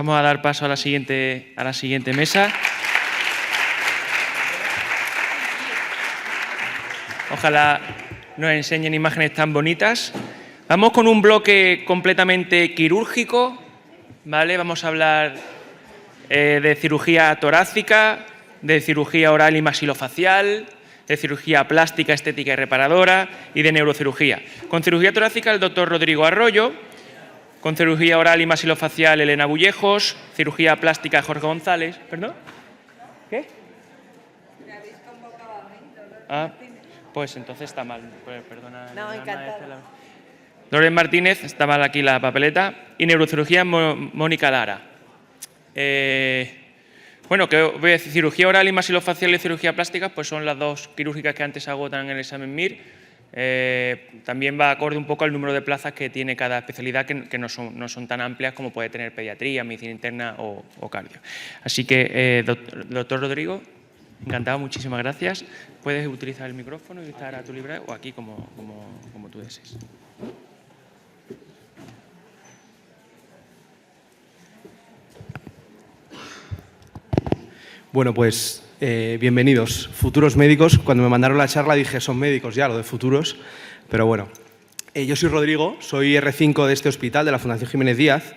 Vamos a dar paso a la siguiente mesa. Ojalá nos enseñen imágenes tan bonitas. Vamos con un bloque completamente quirúrgico, ¿vale? Vamos a hablar de cirugía torácica, de cirugía oral y maxilofacial, de cirugía plástica, estética y reparadora y de neurocirugía. Con cirugía torácica el doctor Rodrigo Arroyo, con cirugía oral y maxilofacial Elena Bullejos, cirugía plástica Jorge González. ¿Perdón? ¿Qué? ¿Me habéis convocado a mí, Dolores Ah, Martínez? pues entonces está mal. Perdona. No, encantada. Dolores Martínez, está mal aquí la papeleta. Y neurocirugía Mónica Lara. Bueno, que voy a decir, cirugía oral y maxilofacial y cirugía plástica, pues son las dos quirúrgicas que antes agotan en el examen MIR. También va acorde un poco al número de plazas que tiene cada especialidad, que no son tan amplias como puede tener pediatría, medicina interna o cardio. Así que, doctor Rodrigo, encantado, muchísimas gracias. Puedes utilizar el micrófono y estar a tu libre o aquí como tú desees. Bueno, pues bienvenidos, futuros médicos. Cuando me mandaron la charla dije, son médicos ya, lo de futuros, pero bueno. Yo soy Rodrigo, soy R5 de este hospital, de la Fundación Jiménez Díaz.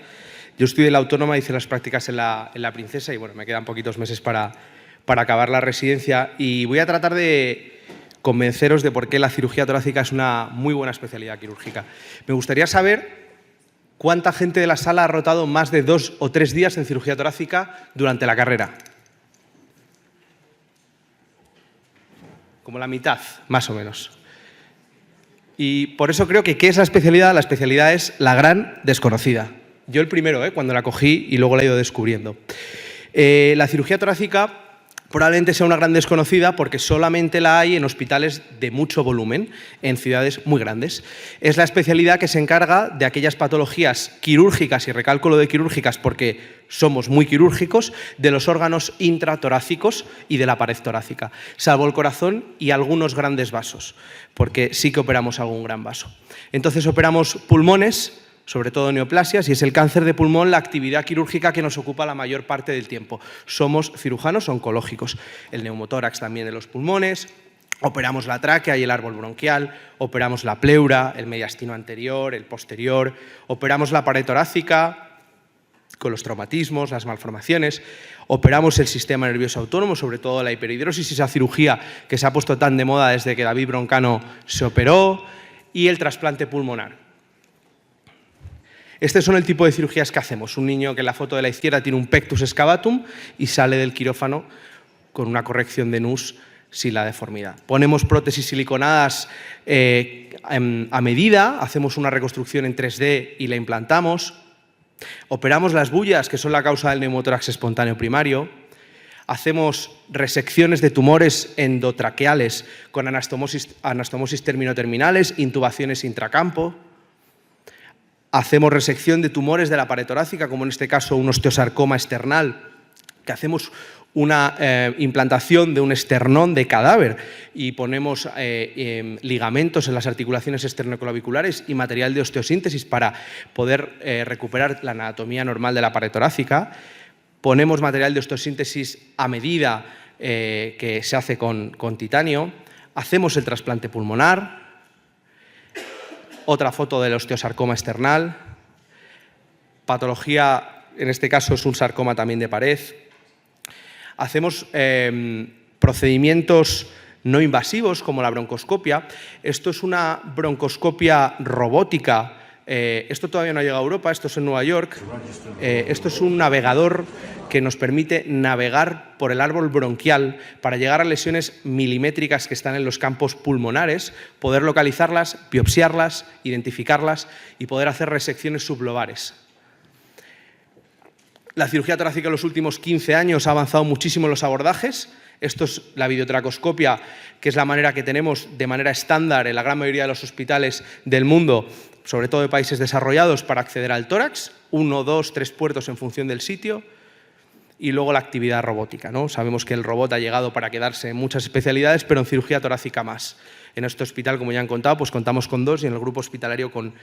Yo estudié en la Autónoma, hice las prácticas en la Princesa y bueno, me quedan poquitos meses para acabar la residencia y voy a tratar de convenceros de por qué la cirugía torácica es una muy buena especialidad quirúrgica. Me gustaría saber cuánta gente de la sala ha rotado más de 2 o 3 días en cirugía torácica durante la carrera. Como la mitad, más o menos. Y por eso creo que ¿qué es la especialidad? La especialidad es la gran desconocida. Yo el primero, cuando la cogí y luego la he ido descubriendo. La cirugía torácica probablemente sea una gran desconocida porque solamente la hay en hospitales de mucho volumen, en ciudades muy grandes. Es la especialidad que se encarga de aquellas patologías quirúrgicas, y recalco lo de quirúrgicas porque somos muy quirúrgicos, de los órganos intratorácicos y de la pared torácica, salvo el corazón y algunos grandes vasos, porque sí que operamos algún gran vaso. Entonces operamos pulmones, sobre todo neoplasias, y es el cáncer de pulmón la actividad quirúrgica que nos ocupa la mayor parte del tiempo. Somos cirujanos oncológicos. El neumotórax también de los pulmones, operamos la tráquea y el árbol bronquial, operamos la pleura, el mediastino anterior, el posterior, operamos la pared torácica con los traumatismos, las malformaciones, operamos el sistema nervioso autónomo, sobre todo la hiperhidrosis, esa cirugía que se ha puesto tan de moda desde que David Broncano se operó, y el trasplante pulmonar. Este son el tipo de cirugías que hacemos. Un niño que en la foto de la izquierda tiene un pectus excavatum y sale del quirófano con una corrección de NUS sin la deformidad. Ponemos prótesis siliconadas a medida, hacemos una reconstrucción en 3D y la implantamos. Operamos las bullas, que son la causa del neumotórax espontáneo primario. Hacemos resecciones de tumores endotraqueales con anastomosis terminoterminales, intubaciones intracampo. Hacemos resección de tumores de la pared torácica, como en este caso un osteosarcoma external, que hacemos una implantación de un esternón de cadáver y ponemos ligamentos en las articulaciones esternoclaviculares y material de osteosíntesis para poder recuperar la anatomía normal de la pared torácica. Ponemos material de osteosíntesis a medida que se hace con titanio. Hacemos el trasplante pulmonar. Otra foto del osteosarcoma external. Patología, en este caso es un sarcoma también de pared. Hacemos procedimientos no invasivos como la broncoscopia. Esto es una broncoscopia robótica. Esto todavía no ha llegado a Europa, esto es en Nueva York. Esto es un navegador que nos permite navegar por el árbol bronquial para llegar a lesiones milimétricas que están en los campos pulmonares, poder localizarlas, biopsiarlas, identificarlas y poder hacer resecciones sublobares. La cirugía torácica en los últimos 15 años ha avanzado muchísimo en los abordajes. Esto es la videotracoscopia, que es la manera que tenemos de manera estándar en la gran mayoría de los hospitales del mundo, sobre todo de países desarrollados, para acceder al tórax. 1, 2, 3 puertos en función del sitio. Y luego la actividad robótica, ¿no? Sabemos que el robot ha llegado para quedarse en muchas especialidades, pero en cirugía torácica más. En este hospital, como ya han contado, pues contamos con 2 y en el grupo hospitalario con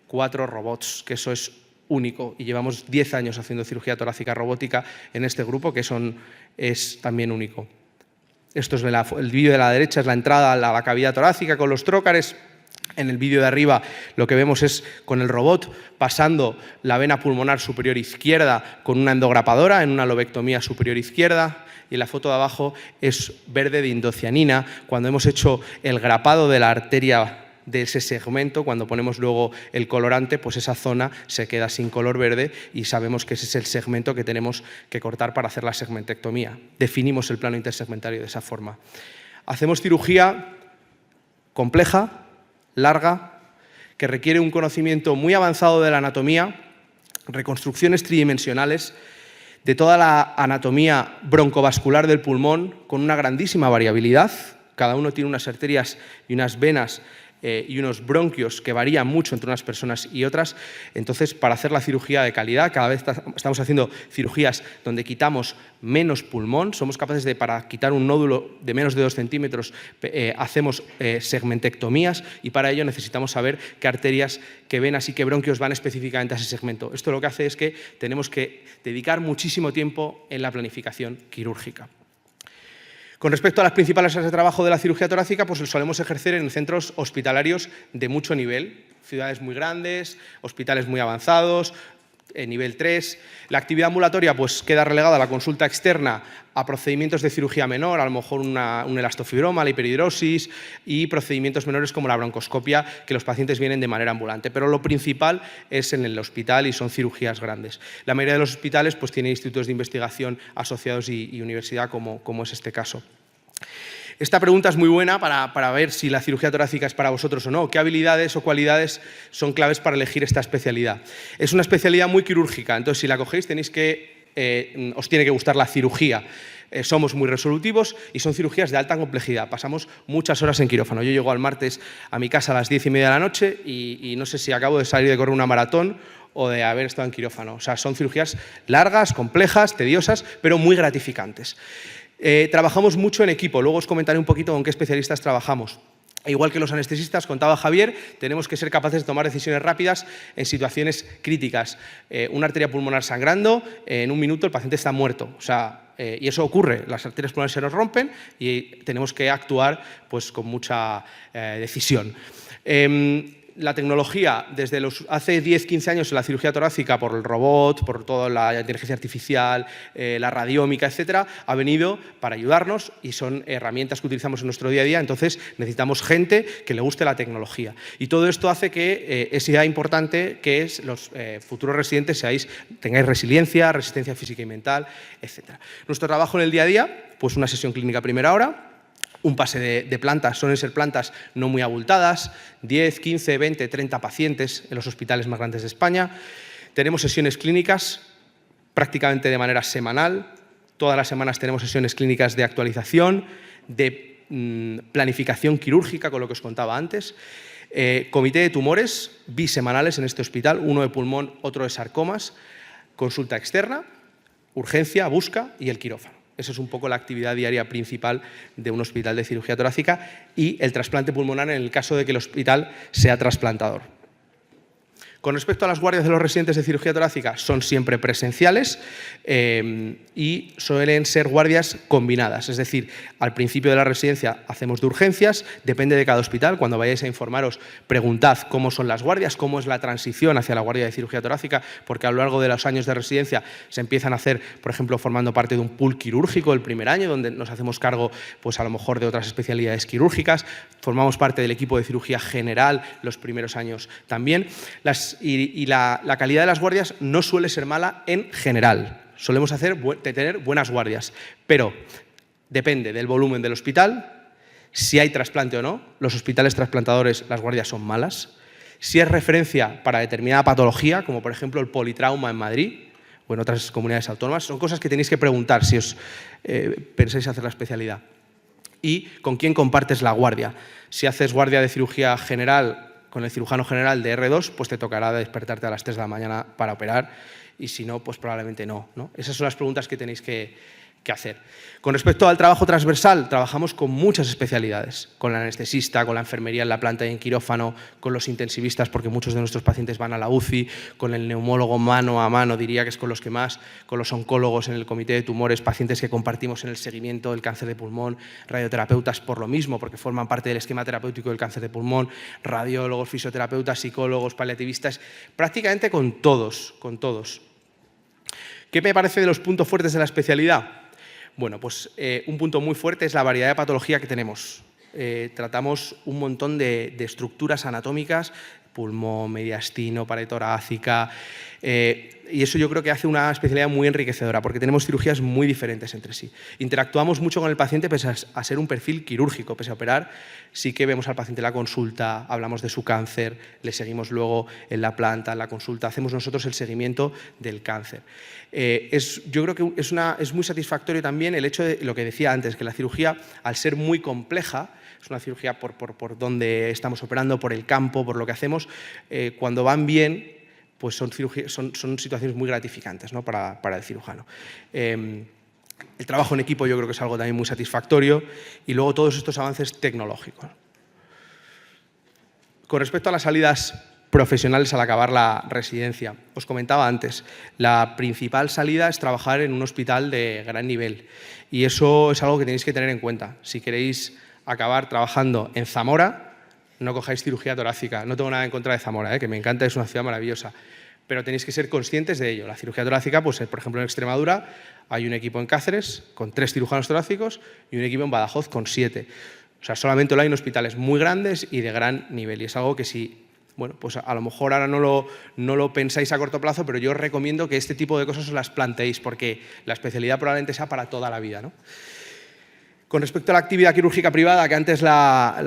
4 robots, que eso es único y llevamos 10 años haciendo cirugía torácica robótica en este grupo, que es también único. Esto es el vídeo de la derecha, es la entrada a la cavidad torácica con los trócares. En el vídeo de arriba lo que vemos es con el robot pasando la vena pulmonar superior izquierda con una endograpadora en una lobectomía superior izquierda, y la foto de abajo es verde de indocianina cuando hemos hecho el grapado de la arteria de ese segmento. Cuando ponemos luego el colorante, pues esa zona se queda sin color verde y sabemos que ese es el segmento que tenemos que cortar para hacer la segmentectomía. Definimos el plano intersegmentario de esa forma. Hacemos cirugía compleja, larga, que requiere un conocimiento muy avanzado de la anatomía, reconstrucciones tridimensionales de toda la anatomía broncovascular del pulmón con una grandísima variabilidad. Cada uno tiene unas arterias y unas venas y unos bronquios que varían mucho entre unas personas y otras. Entonces, para hacer la cirugía de calidad, cada vez estamos haciendo cirugías donde quitamos menos pulmón. Somos capaces de, para quitar un nódulo de menos de 2 centímetros, hacemos segmentectomías, y para ello necesitamos saber qué arterias, qué venas y qué bronquios van específicamente a ese segmento. Esto lo que hace es que tenemos que dedicar muchísimo tiempo en la planificación quirúrgica. Con respecto a las principales áreas de trabajo de la cirugía torácica, pues lo solemos ejercer en centros hospitalarios de mucho nivel, ciudades muy grandes, hospitales muy avanzados, nivel 3. La actividad ambulatoria pues queda relegada a la consulta externa, a procedimientos de cirugía menor, a lo mejor un elastofibroma, la hiperhidrosis, y procedimientos menores como la broncoscopia, que los pacientes vienen de manera ambulante. Pero lo principal es en el hospital y son cirugías grandes. La mayoría de los hospitales pues tienen institutos de investigación asociados y universidad, como es este caso. Esta pregunta es muy buena para ver si la cirugía torácica es para vosotros o no. ¿Qué habilidades o cualidades son claves para elegir esta especialidad? Es una especialidad muy quirúrgica, entonces si la cogéis os tiene que gustar la cirugía. Somos muy resolutivos y son cirugías de alta complejidad. Pasamos muchas horas en quirófano. Yo llego al martes a mi casa a las 10:30 de la noche y no sé si acabo de salir de correr una maratón o de haber estado en quirófano. O sea, son cirugías largas, complejas, tediosas, pero muy gratificantes. Trabajamos mucho en equipo, luego os comentaré un poquito con qué especialistas trabajamos. Igual que los anestesistas, contaba Javier, tenemos que ser capaces de tomar decisiones rápidas en situaciones críticas. Una arteria pulmonar sangrando, en un minuto el paciente está muerto. O sea, y eso ocurre, las arterias pulmonares se nos rompen y tenemos que actuar pues, con mucha decisión. La tecnología, desde hace 10-15 años en la cirugía torácica, por el robot, por toda la inteligencia artificial, la radiómica, etcétera, ha venido para ayudarnos y son herramientas que utilizamos en nuestro día a día. Entonces necesitamos gente que le guste la tecnología. Y todo esto hace que sea importante que los futuros residentes tengáis resiliencia, resistencia física y mental, etcétera. Nuestro trabajo en el día a día, pues una sesión clínica a primera hora, un pase de plantas, suelen ser plantas no muy abultadas, 10, 15, 20, 30 pacientes en los hospitales más grandes de España. Tenemos sesiones clínicas prácticamente de manera semanal. Todas las semanas tenemos sesiones clínicas de actualización, de planificación quirúrgica, con lo que os contaba antes. Comité de tumores bisemanales en este hospital, uno de pulmón, otro de sarcomas. Consulta externa, urgencia, busca y el quirófano. Esa es un poco la actividad diaria principal de un hospital de cirugía torácica, y el trasplante pulmonar en el caso de que el hospital sea trasplantador. Con respecto a las guardias de los residentes de cirugía torácica, son siempre presenciales y suelen ser guardias combinadas. Es decir, al principio de la residencia hacemos de urgencias, depende de cada hospital. Cuando vayáis a informaros, preguntad cómo son las guardias, cómo es la transición hacia la guardia de cirugía torácica, porque a lo largo de los años de residencia se empiezan a hacer, por ejemplo, formando parte de un pool quirúrgico el primer año, donde nos hacemos cargo, pues a lo mejor, de otras especialidades quirúrgicas. Formamos parte del equipo de cirugía general los primeros años también. La calidad de las guardias no suele ser mala en general. Solemos tener buenas guardias, pero depende del volumen del hospital, si hay trasplante o no. Los hospitales trasplantadores, las guardias son malas. Si es referencia para determinada patología, como por ejemplo el politrauma en Madrid o en otras comunidades autónomas, son cosas que tenéis que preguntar si os pensáis hacer la especialidad. Y con quién compartes la guardia. Si haces guardia de cirugía general con el cirujano general de R2, pues te tocará despertarte a las 3 de la mañana para operar, y si no, pues probablemente no. Esas son las preguntas que tenéis que que hacer. Con respecto al trabajo transversal, trabajamos con muchas especialidades, con el anestesista, con la enfermería en la planta y en quirófano, con los intensivistas, porque muchos de nuestros pacientes van a la UCI, con el neumólogo mano a mano, diría que es con los que más, con los oncólogos en el comité de tumores, pacientes que compartimos en el seguimiento del cáncer de pulmón, radioterapeutas por lo mismo, porque forman parte del esquema terapéutico del cáncer de pulmón, radiólogos, fisioterapeutas, psicólogos, paliativistas, prácticamente con todos, con todos. ¿Qué me parece de los puntos fuertes de la especialidad? Bueno, pues un punto muy fuerte es la variedad de patología que tenemos. Tratamos un montón de estructuras anatómicas, pulmón, mediastino, pared torácica, y eso yo creo que hace una especialidad muy enriquecedora, porque tenemos cirugías muy diferentes entre sí. Interactuamos mucho con el paciente pese a ser un perfil quirúrgico, pese a operar, sí que vemos al paciente en la consulta, hablamos de su cáncer, le seguimos luego en la planta, en la consulta, hacemos nosotros el seguimiento del cáncer. Yo creo que es muy satisfactorio también el hecho de lo que decía antes, que la cirugía, al ser muy compleja, es una cirugía por donde estamos operando, por el campo, por lo que hacemos, cuando van bien, pues son situaciones muy gratificantes, ¿no?, para el cirujano. El trabajo en equipo yo creo que es algo también muy satisfactorio y luego todos estos avances tecnológicos. Con respecto a las salidas profesionales al acabar la residencia, os comentaba antes, la principal salida es trabajar en un hospital de gran nivel y eso es algo que tenéis que tener en cuenta. Si queréis acabar trabajando en Zamora, no cojáis cirugía torácica. No tengo nada en contra de Zamora, que me encanta, es una ciudad maravillosa, pero tenéis que ser conscientes de ello. La cirugía torácica, pues, por ejemplo, en Extremadura hay un equipo en Cáceres con 3 cirujanos torácicos y un equipo en Badajoz con 7. O sea, solamente lo hay en hospitales muy grandes y de gran nivel. Y es algo que si, bueno, pues a lo mejor ahora no lo pensáis a corto plazo, pero yo os recomiendo que este tipo de cosas os las planteéis, porque la especialidad probablemente sea para toda la vida, ¿no? Con respecto a la actividad quirúrgica privada, que antes la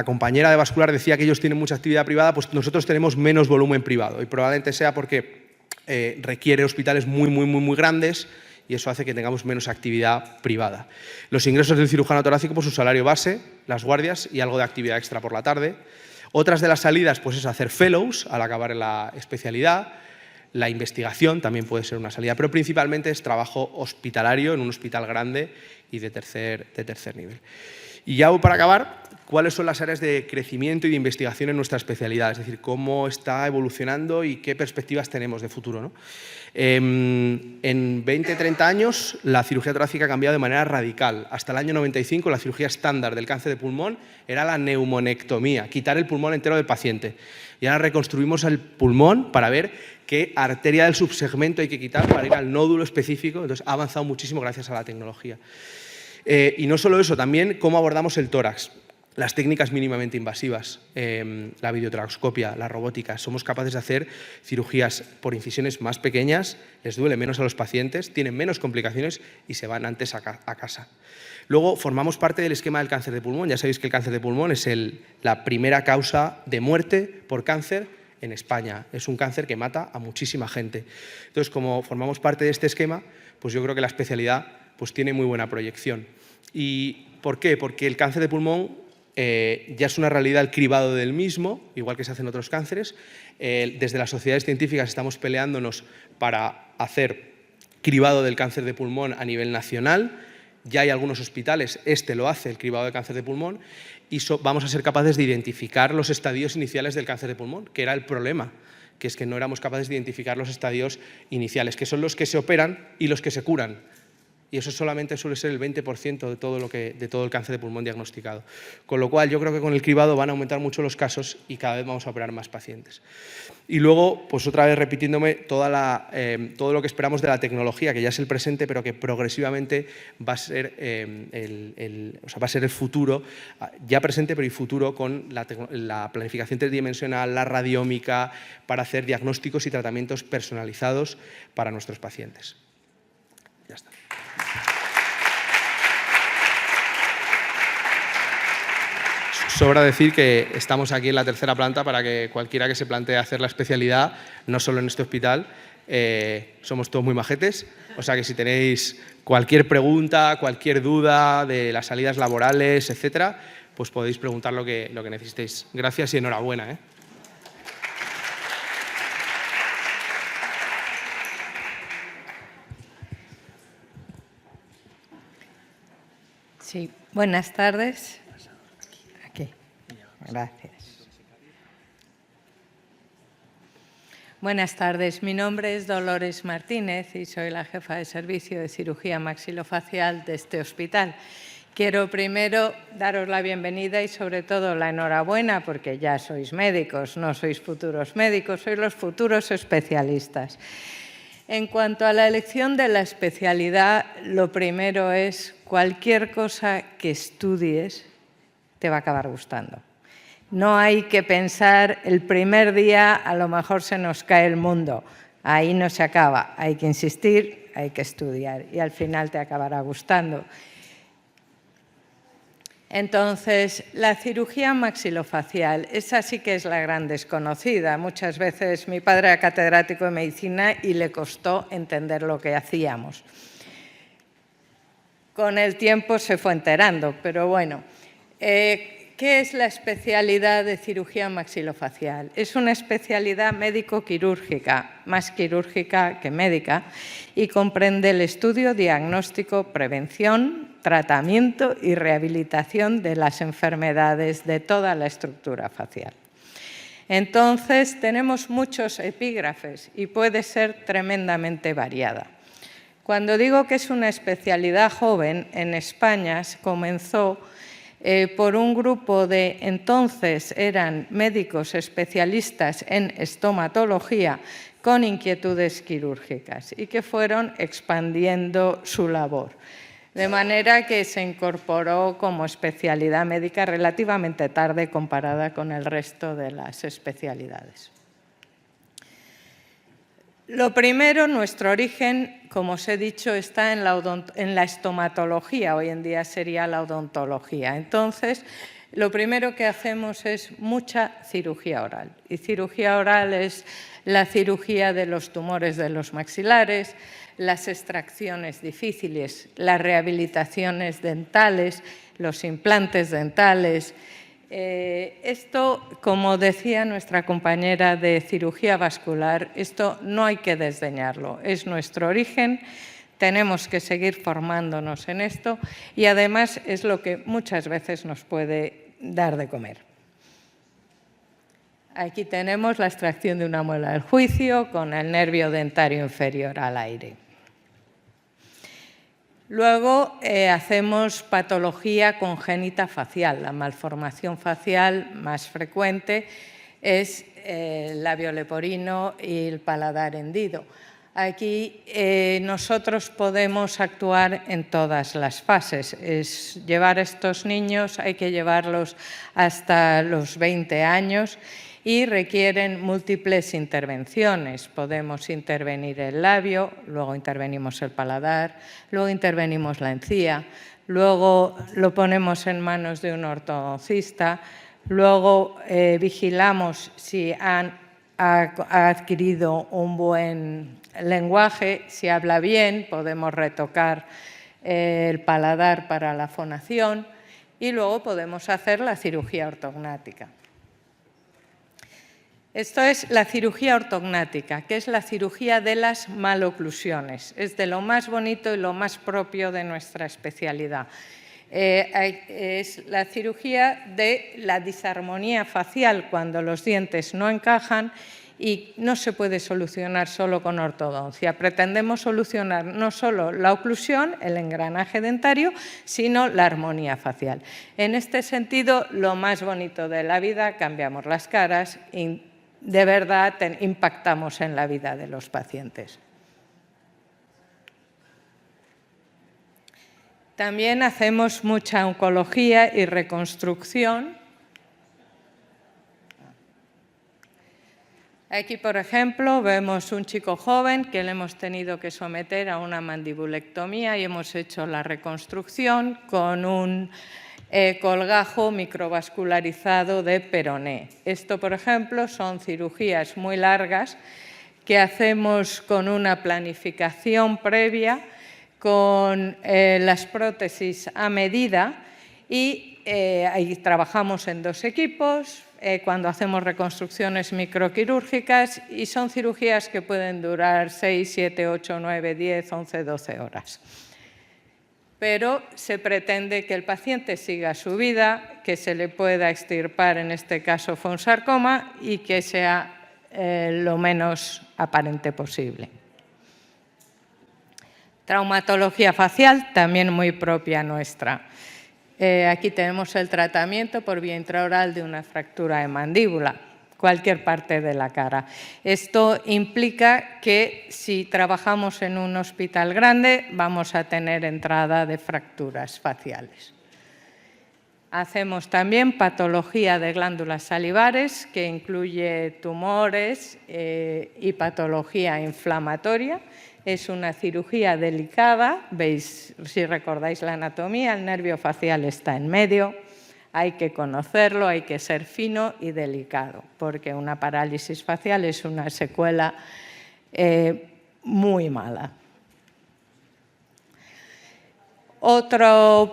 compañera de vascular decía que ellos tienen mucha actividad privada, pues nosotros tenemos menos volumen privado y probablemente sea porque requiere hospitales muy grandes y eso hace que tengamos menos actividad privada. Los ingresos del cirujano torácico, pues su salario base, las guardias y algo de actividad extra por la tarde. Otras de las salidas, pues es hacer fellows al acabar en la especialidad. La investigación también puede ser una salida, pero principalmente es trabajo hospitalario en un hospital grande y de tercer nivel. Y ya para acabar, ¿cuáles son las áreas de crecimiento y de investigación en nuestra especialidad? Es decir, cómo está evolucionando y qué perspectivas tenemos de futuro, ¿no? En 20-30 años la cirugía torácica ha cambiado de manera radical. Hasta el año 95 la cirugía estándar del cáncer de pulmón era la neumonectomía, quitar el pulmón entero del paciente. Y ahora reconstruimos el pulmón para ver qué arteria del subsegmento hay que quitar para ir al nódulo específico. Entonces ha avanzado muchísimo gracias a la tecnología. Y no solo eso, también cómo abordamos el tórax. Las técnicas mínimamente invasivas, la videotoracoscopia, la robótica, somos capaces de hacer cirugías por incisiones más pequeñas, les duele menos a los pacientes, tienen menos complicaciones y se van antes a casa. Luego formamos parte del esquema del cáncer de pulmón. Ya sabéis que el cáncer de pulmón es la primera causa de muerte por cáncer en España. Es un cáncer que mata a muchísima gente. Entonces, como formamos parte de este esquema, pues yo creo que la especialidad pues tiene muy buena proyección. ¿Y por qué? Porque el cáncer de pulmón ya es una realidad el cribado del mismo, igual que se hace en otros cánceres. Desde las sociedades científicas estamos peleándonos para hacer cribado del cáncer de pulmón a nivel nacional. Ya hay algunos hospitales, lo hace el cribado de cáncer de pulmón, y vamos a ser capaces de identificar los estadios iniciales del cáncer de pulmón, que era el problema, que es que no éramos capaces de identificar los estadios iniciales, que son los que se operan y los que se curan. Y eso solamente suele ser el 20% de todo el cáncer de pulmón diagnosticado. Con lo cual, yo creo que con el cribado van a aumentar mucho los casos y cada vez vamos a operar más pacientes. Y luego, pues otra vez repitiéndome, todo lo que esperamos de la tecnología, que ya es el presente, pero que progresivamente va a ser el futuro, ya presente, pero y futuro, con la planificación tridimensional, la radiómica, para hacer diagnósticos y tratamientos personalizados para nuestros pacientes. Ya está. Sobra decir que estamos aquí en la tercera planta para que cualquiera que se plantee hacer la especialidad, no solo en este hospital, somos todos muy majetes, o sea que si tenéis cualquier pregunta, cualquier duda de las salidas laborales, etcétera, pues podéis preguntar lo que necesitéis. Gracias y enhorabuena, Sí, buenas tardes. Aquí. Gracias. Buenas tardes, mi nombre es Dolores Martínez y soy la jefa de servicio de cirugía maxilofacial de este hospital. Quiero primero daros la bienvenida y sobre todo la enhorabuena porque ya sois médicos, no sois futuros médicos, sois los futuros especialistas. En cuanto a la elección de la especialidad, lo primero es cualquier cosa que estudies te va a acabar gustando. No hay que pensar el primer día a lo mejor se nos cae el mundo. Ahí no se acaba. Hay que insistir, hay que estudiar y al final te acabará gustando. Entonces, la cirugía maxilofacial, esa sí que es la gran desconocida. Muchas veces mi padre era catedrático de medicina y le costó entender lo que hacíamos. Con el tiempo se fue enterando, pero bueno. ¿Qué es la especialidad de cirugía maxilofacial? Es una especialidad médico-quirúrgica, más quirúrgica que médica, y comprende el estudio, diagnóstico, prevención, tratamiento y rehabilitación de las enfermedades de toda la estructura facial. Entonces, tenemos muchos epígrafes y puede ser tremendamente variada. Cuando digo que es una especialidad joven, en España comenzó por un grupo de, entonces eran médicos especialistas en estomatología con inquietudes quirúrgicas y que fueron expandiendo su labor. De manera que se incorporó como especialidad médica relativamente tarde comparada con el resto de las especialidades. Lo primero, nuestro origen, como os he dicho, está en la estomatología, hoy en día sería la odontología. Entonces, lo primero que hacemos es mucha cirugía oral. Y cirugía oral es la cirugía de los tumores de los maxilares, las extracciones difíciles, las rehabilitaciones dentales, los implantes dentales. Esto, como decía nuestra compañera de cirugía vascular, esto no hay que desdeñarlo, es nuestro origen, tenemos que seguir formándonos en esto y además es lo que muchas veces nos puede dar de comer. Aquí tenemos la extracción de una muela del juicio con el nervio dentario inferior al aire. Luego hacemos patología congénita facial. La malformación facial más frecuente es el labio leporino y el paladar hendido. Aquí nosotros podemos actuar en todas las fases. Es llevar a estos niños, hay que llevarlos hasta los 20 años y requieren múltiples intervenciones. Podemos intervenir el labio, luego intervenimos el paladar, luego intervenimos la encía, luego lo ponemos en manos de un ortodoncista, luego vigilamos si ha adquirido un buen lenguaje, si habla bien, podemos retocar el paladar para la fonación y luego podemos hacer la cirugía ortognática. Esto es la cirugía ortognática, que es la cirugía de las maloclusiones. Es de lo más bonito y lo más propio de nuestra especialidad. Es la cirugía de la disarmonía facial cuando los dientes no encajan y no se puede solucionar solo con ortodoncia. Pretendemos solucionar no solo la oclusión, el engranaje dentario, sino la armonía facial. En este sentido, lo más bonito de la vida, cambiamos las caras y de verdad impactamos en la vida de los pacientes. También hacemos mucha oncología y reconstrucción. Aquí, por ejemplo, vemos un chico joven que le hemos tenido que someter a una mandibulectomía y hemos hecho la reconstrucción con un colgajo microvascularizado de peroné. Esto, por ejemplo, son cirugías muy largas que hacemos con una planificación previa, con las prótesis a medida y ahí trabajamos en 2 equipos cuando hacemos reconstrucciones microquirúrgicas y son cirugías que pueden durar 6, 7, 8, 9, 10, 11, 12 horas. pero se pretende que el paciente siga su vida, que se le pueda extirpar, en este caso fue un sarcoma, y que sea lo menos aparente posible. Traumatología facial, también muy propia nuestra. Aquí tenemos el tratamiento por vía intraoral de una fractura de mandíbula, cualquier parte de la cara. Esto implica que si trabajamos en un hospital grande vamos a tener entrada de fracturas faciales. Hacemos también patología de glándulas salivares, que incluye tumores y patología inflamatoria. Es una cirugía delicada, veis, si recordáis la anatomía, el nervio facial está en medio, hay que conocerlo, hay que ser fino y delicado, porque una parálisis facial es una secuela muy mala. Otra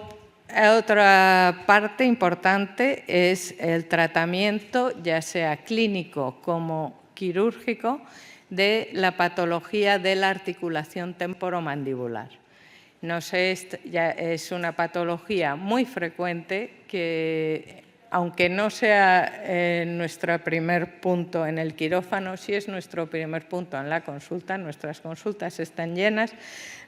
parte importante es el tratamiento, ya sea clínico como quirúrgico, de la patología de la articulación temporomandibular. Es una patología muy frecuente que, aunque no sea nuestro primer punto en el quirófano, sí es nuestro primer punto en la consulta. Nuestras consultas están llenas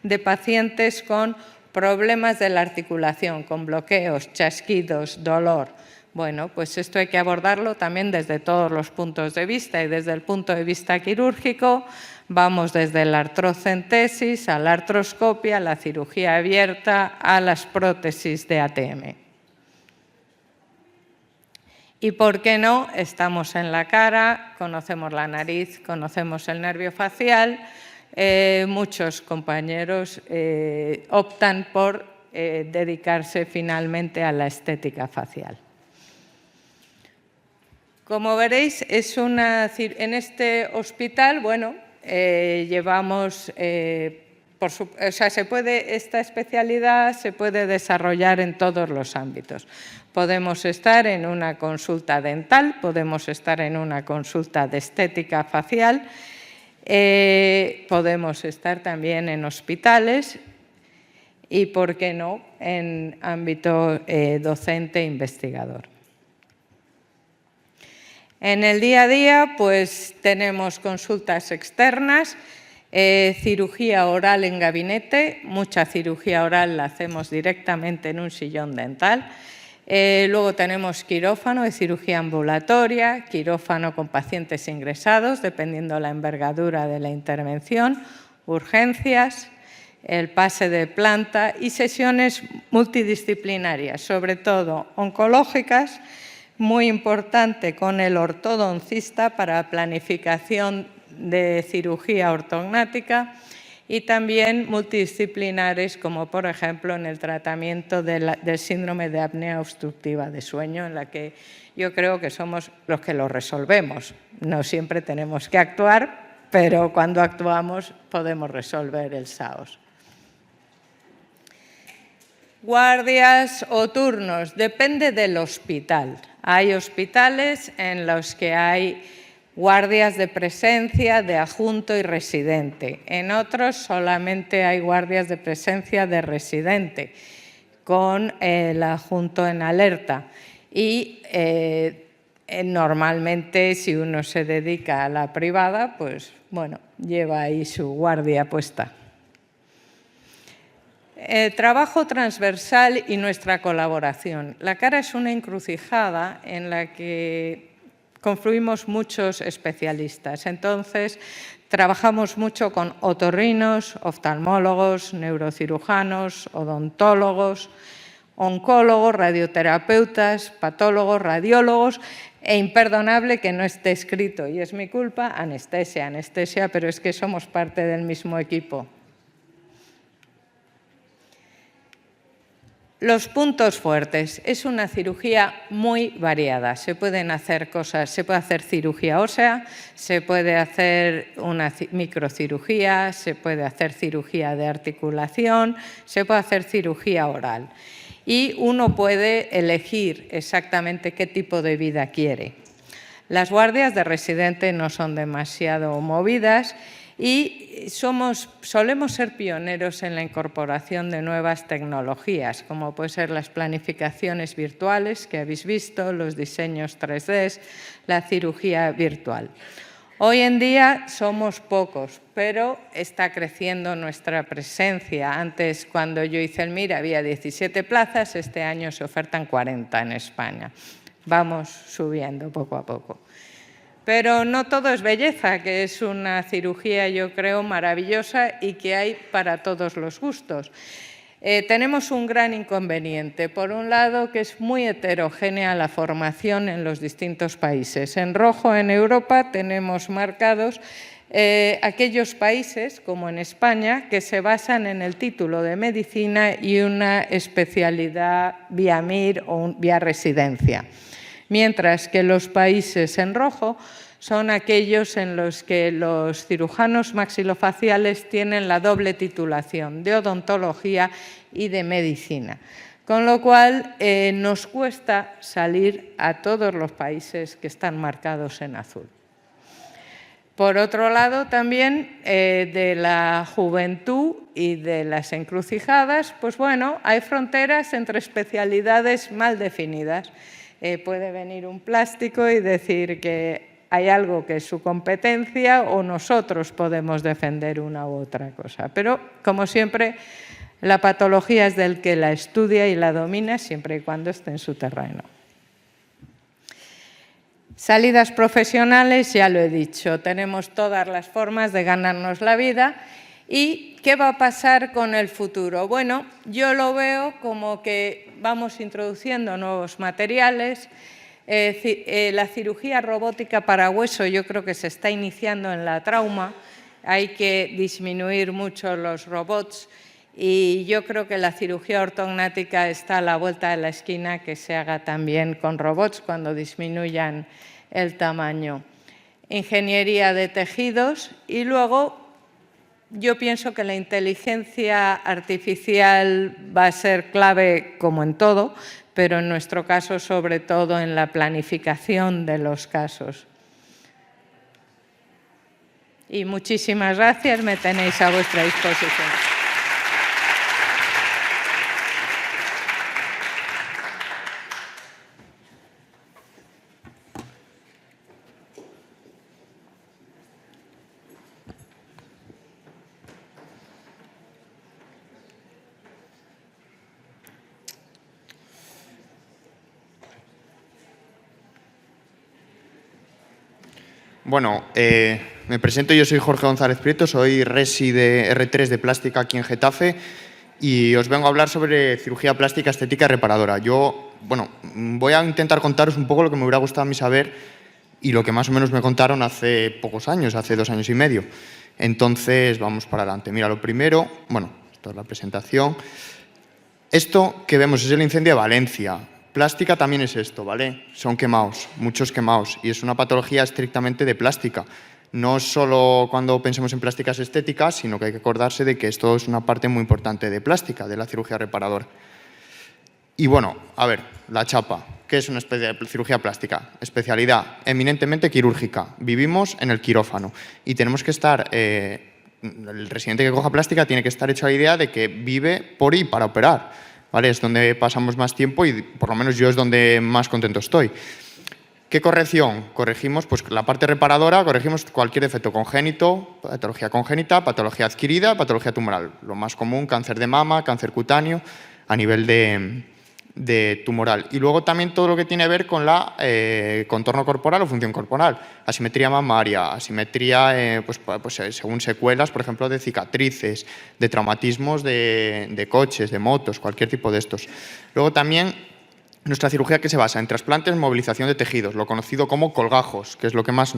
de pacientes con problemas de la articulación, con bloqueos, chasquidos, dolor. Bueno, pues esto hay que abordarlo también desde todos los puntos de vista, y desde el punto de vista quirúrgico vamos desde la artrocentesis a la artroscopia, a la cirugía abierta, a las prótesis de ATM. Y por qué no, estamos en la cara, conocemos la nariz, conocemos el nervio facial. Muchos compañeros optan por dedicarse finalmente a la estética facial. Como veréis, en este hospital, bueno, llevamos, esta especialidad se puede desarrollar en todos los ámbitos. Podemos estar en una consulta dental, podemos estar en una consulta de estética facial, podemos estar también en hospitales y, ¿por qué no?, en ámbito docente e investigador. En el día a día, pues tenemos consultas externas, cirugía oral en gabinete, mucha cirugía oral la hacemos directamente en un sillón dental. Luego tenemos quirófano de cirugía ambulatoria, quirófano con pacientes ingresados, dependiendo de la envergadura de la intervención, urgencias, el pase de planta y sesiones multidisciplinarias, sobre todo oncológicas, muy importante con el ortodoncista para planificación de cirugía ortognática, y también multidisciplinares, como por ejemplo en el tratamiento del síndrome de apnea obstructiva de sueño, en la que yo creo que somos los que lo resolvemos. No siempre tenemos que actuar, pero cuando actuamos podemos resolver el SAOS. Guardias o turnos, depende del hospital. Hay hospitales en los que hay guardias de presencia, de adjunto y residente. En otros solamente hay guardias de presencia de residente, con el adjunto en alerta. Y normalmente, si uno se dedica a la privada, pues bueno, lleva ahí su guardia puesta. Trabajo transversal y nuestra colaboración. La cara es una encrucijada en la que confluimos muchos especialistas. Entonces, trabajamos mucho con otorrinos, oftalmólogos, neurocirujanos, odontólogos, oncólogos, radioterapeutas, patólogos, radiólogos e, imperdonable que no esté escrito, y es mi culpa, anestesia, pero es que somos parte del mismo equipo. Los puntos fuertes. Es una cirugía muy variada. Se pueden hacer cosas, se puede hacer cirugía ósea, se puede hacer una microcirugía, se puede hacer cirugía de articulación, se puede hacer cirugía oral. Y uno puede elegir exactamente qué tipo de vida quiere. Las guardias de residente no son demasiado movidas y solemos ser pioneros en la incorporación de nuevas tecnologías, como pueden ser las planificaciones virtuales que habéis visto, los diseños 3D, la cirugía virtual. Hoy en día somos pocos, pero está creciendo nuestra presencia. Antes, cuando yo hice el MIR, había 17 plazas, este año se ofertan 40 en España. Vamos subiendo poco a poco. Pero no todo es belleza, que es una cirugía, yo creo, maravillosa y que hay para todos los gustos. Tenemos un gran inconveniente. Por un lado, que es muy heterogénea la formación en los distintos países. En rojo, en Europa, tenemos marcados aquellos países, como en España, que se basan en el título de medicina y una especialidad vía MIR o vía residencia. Mientras que los países en rojo son aquellos en los que los cirujanos maxilofaciales tienen la doble titulación de odontología y de medicina. Con lo cual nos cuesta salir a todos los países que están marcados en azul. Por otro lado, también de la juventud y de las encrucijadas, pues bueno, hay fronteras entre especialidades mal definidas. Puede venir un plástico y decir que hay algo que es su competencia o nosotros podemos defender una u otra cosa. Pero, como siempre, la patología es del que la estudia y la domina siempre y cuando esté en su terreno. Salidas profesionales, ya lo he dicho, tenemos todas las formas de ganarnos la vida. ¿Y qué va a pasar con el futuro? Bueno, yo lo veo como que vamos introduciendo nuevos materiales. La cirugía robótica para hueso yo creo que se está iniciando en la trauma. Hay que disminuir mucho los robots y yo creo que la cirugía ortognática está a la vuelta de la esquina, que se haga también con robots cuando disminuyan el tamaño. Ingeniería de tejidos y luego yo pienso que la inteligencia artificial va a ser clave como en todo, pero en nuestro caso sobre todo en la planificación de los casos. Y muchísimas gracias, me tenéis a vuestra disposición. Bueno, me presento, yo soy Jorge González Prieto, soy resi de R3 de plástica aquí en Getafe y os vengo a hablar sobre cirugía plástica estética reparadora. Yo, bueno, voy a intentar contaros un poco lo que me hubiera gustado a mí saber y lo que más o menos me contaron hace pocos años, hace 2 años y medio. Entonces, vamos para adelante. Mira, lo primero, bueno, esto es la presentación. Esto que vemos es el incendio de Valencia. Plástica también es esto, ¿vale? Son quemados, muchos quemados, y es una patología estrictamente de plástica. No solo cuando pensemos en plásticas estéticas, sino que hay que acordarse de que esto es una parte muy importante de plástica, de la cirugía reparadora. Y bueno, a ver, la chapa. ¿Qué es una cirugía plástica? Especialidad eminentemente quirúrgica. Vivimos en el quirófano y tenemos que estar... el residente que coja plástica tiene que estar hecho a la idea de que vive por y para operar. ¿Vale? Es donde pasamos más tiempo y por lo menos yo es donde más contento estoy. ¿Qué corrección? Corregimos pues, la parte reparadora, corregimos cualquier defecto congénito, patología congénita, patología adquirida, patología tumoral. Lo más común, cáncer de mama, cáncer cutáneo, a nivel de tumoral. Y luego también todo lo que tiene que ver con la contorno corporal o función corporal. Asimetría mamaria, asimetría según secuelas, por ejemplo, de cicatrices, de traumatismos de coches, de motos, cualquier tipo de estos. Luego también nuestra cirugía que se basa en trasplantes, movilización de tejidos, lo conocido como colgajos, que es lo que más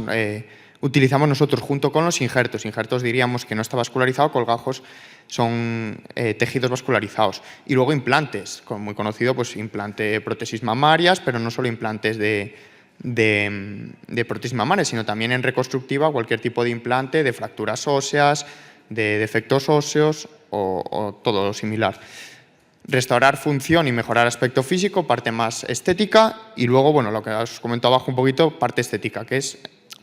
utilizamos nosotros junto con los injertos. Injertos diríamos que no está vascularizado, colgajos son tejidos vascularizados. Y luego implantes, muy conocido, pues implante prótesis mamarias, pero no solo implantes de prótesis mamarias, sino también en reconstructiva cualquier tipo de implante, de fracturas óseas, de defectos óseos o todo lo similar. Restaurar función y mejorar aspecto físico, parte más estética, y luego, bueno, lo que os comento abajo un poquito, parte estética, que es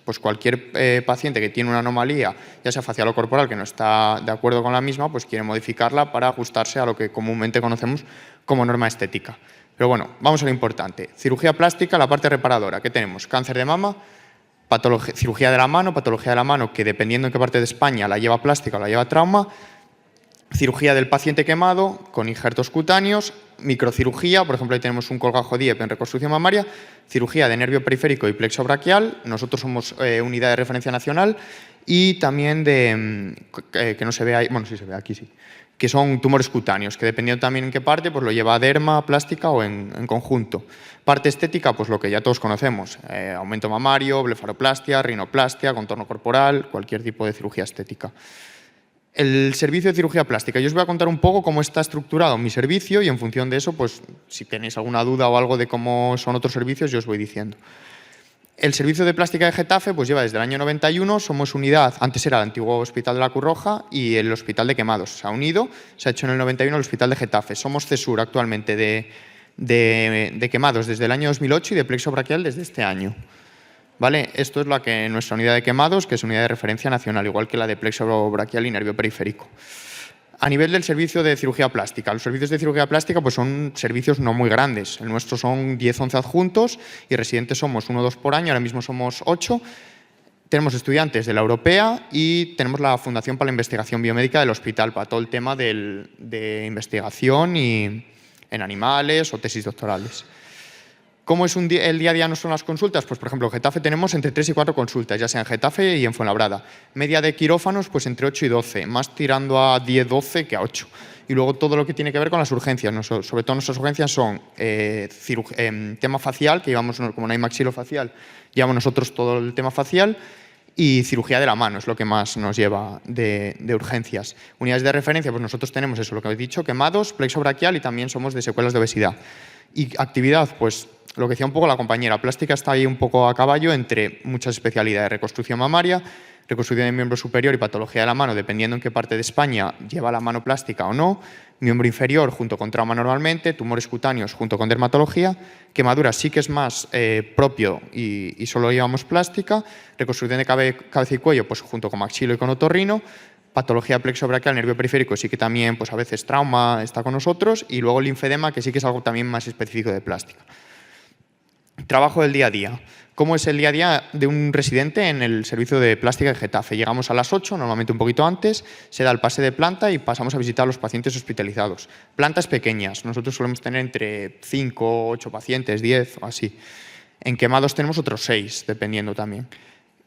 pues cualquier paciente que tiene una anomalía, ya sea facial o corporal, que no está de acuerdo con la misma, pues quiere modificarla para ajustarse a lo que comúnmente conocemos como norma estética. Pero bueno, vamos a lo importante. Cirugía plástica, la parte reparadora. ¿Qué tenemos? Cáncer de mama, cirugía de la mano, que dependiendo en qué parte de España la lleva plástica o la lleva trauma, cirugía del paciente quemado con injertos cutáneos, microcirugía, por ejemplo, ahí tenemos un colgajo DIEP en reconstrucción mamaria, cirugía de nervio periférico y plexo braquial, nosotros somos unidad de referencia nacional, y también de, que no se ve ahí, bueno, sí se ve aquí, sí, que son tumores cutáneos, que dependiendo también en qué parte, pues lo lleva derma, plástica o en conjunto. Parte estética, pues lo que ya todos conocemos, aumento mamario, blefaroplastia, rinoplastia, contorno corporal, cualquier tipo de cirugía estética. El servicio de cirugía plástica. Yo os voy a contar un poco cómo está estructurado mi servicio y en función de eso, pues si tenéis alguna duda o algo de cómo son otros servicios, yo os voy diciendo. El servicio de plástica de Getafe pues lleva desde el año 91, somos unidad, antes era el antiguo Hospital de la Cruz Roja y el Hospital de Quemados. Se ha unido, se ha hecho en el 91 el Hospital de Getafe. Somos CESUR actualmente de Quemados desde el año 2008 y de plexo braquial desde este año. ¿Vale? Esto es la que nuestra unidad de quemados, que es unidad de referencia nacional, igual que la de plexo braquial y nervio periférico. A nivel del servicio de cirugía plástica, los servicios de cirugía plástica pues son servicios no muy grandes. El nuestro son 10-11 adjuntos y residentes somos 1 o 2 por año, ahora mismo somos 8. Tenemos estudiantes de la europea y tenemos la Fundación para la Investigación Biomédica del hospital para todo el tema de investigación y en animales o tesis doctorales. ¿Cómo es el día a día no son las consultas? Pues, por ejemplo, en Getafe tenemos entre 3 y 4 consultas, ya sea en Getafe y en Fuenlabrada. Media de quirófanos, pues entre 8 y 12, más tirando a 10, 12 que a 8. Y luego todo lo que tiene que ver con las urgencias. Sobre todo nuestras urgencias son tema facial, que llevamos, como no hay maxilofacial, llevamos nosotros todo el tema facial, y cirugía de la mano, es lo que más nos lleva de urgencias. Unidades de referencia, pues nosotros tenemos eso, lo que he dicho, quemados, plexo braquial y también somos de secuelas de obesidad. Y actividad, pues lo que decía un poco la compañera, plástica está ahí un poco a caballo entre muchas especialidades, reconstrucción mamaria, reconstrucción de miembro superior y patología de la mano, dependiendo en qué parte de España lleva la mano plástica o no, miembro inferior junto con trauma normalmente, tumores cutáneos junto con dermatología, quemaduras sí que es más propio y solo llevamos plástica, reconstrucción de cabeza y cuello pues junto con maxilo y con otorrino, patología plexo braquial, nervio periférico, sí que también pues a veces trauma está con nosotros, y luego linfedema, que sí que es algo también más específico de plástica. Trabajo del día a día. ¿Cómo es el día a día de un residente en el servicio de plástica de Getafe? Llegamos a las 8, normalmente un poquito antes, se da el pase de planta y pasamos a visitar a los pacientes hospitalizados. Plantas pequeñas, nosotros solemos tener entre 5, 8 pacientes, 10 o así. En quemados tenemos otros 6, dependiendo también.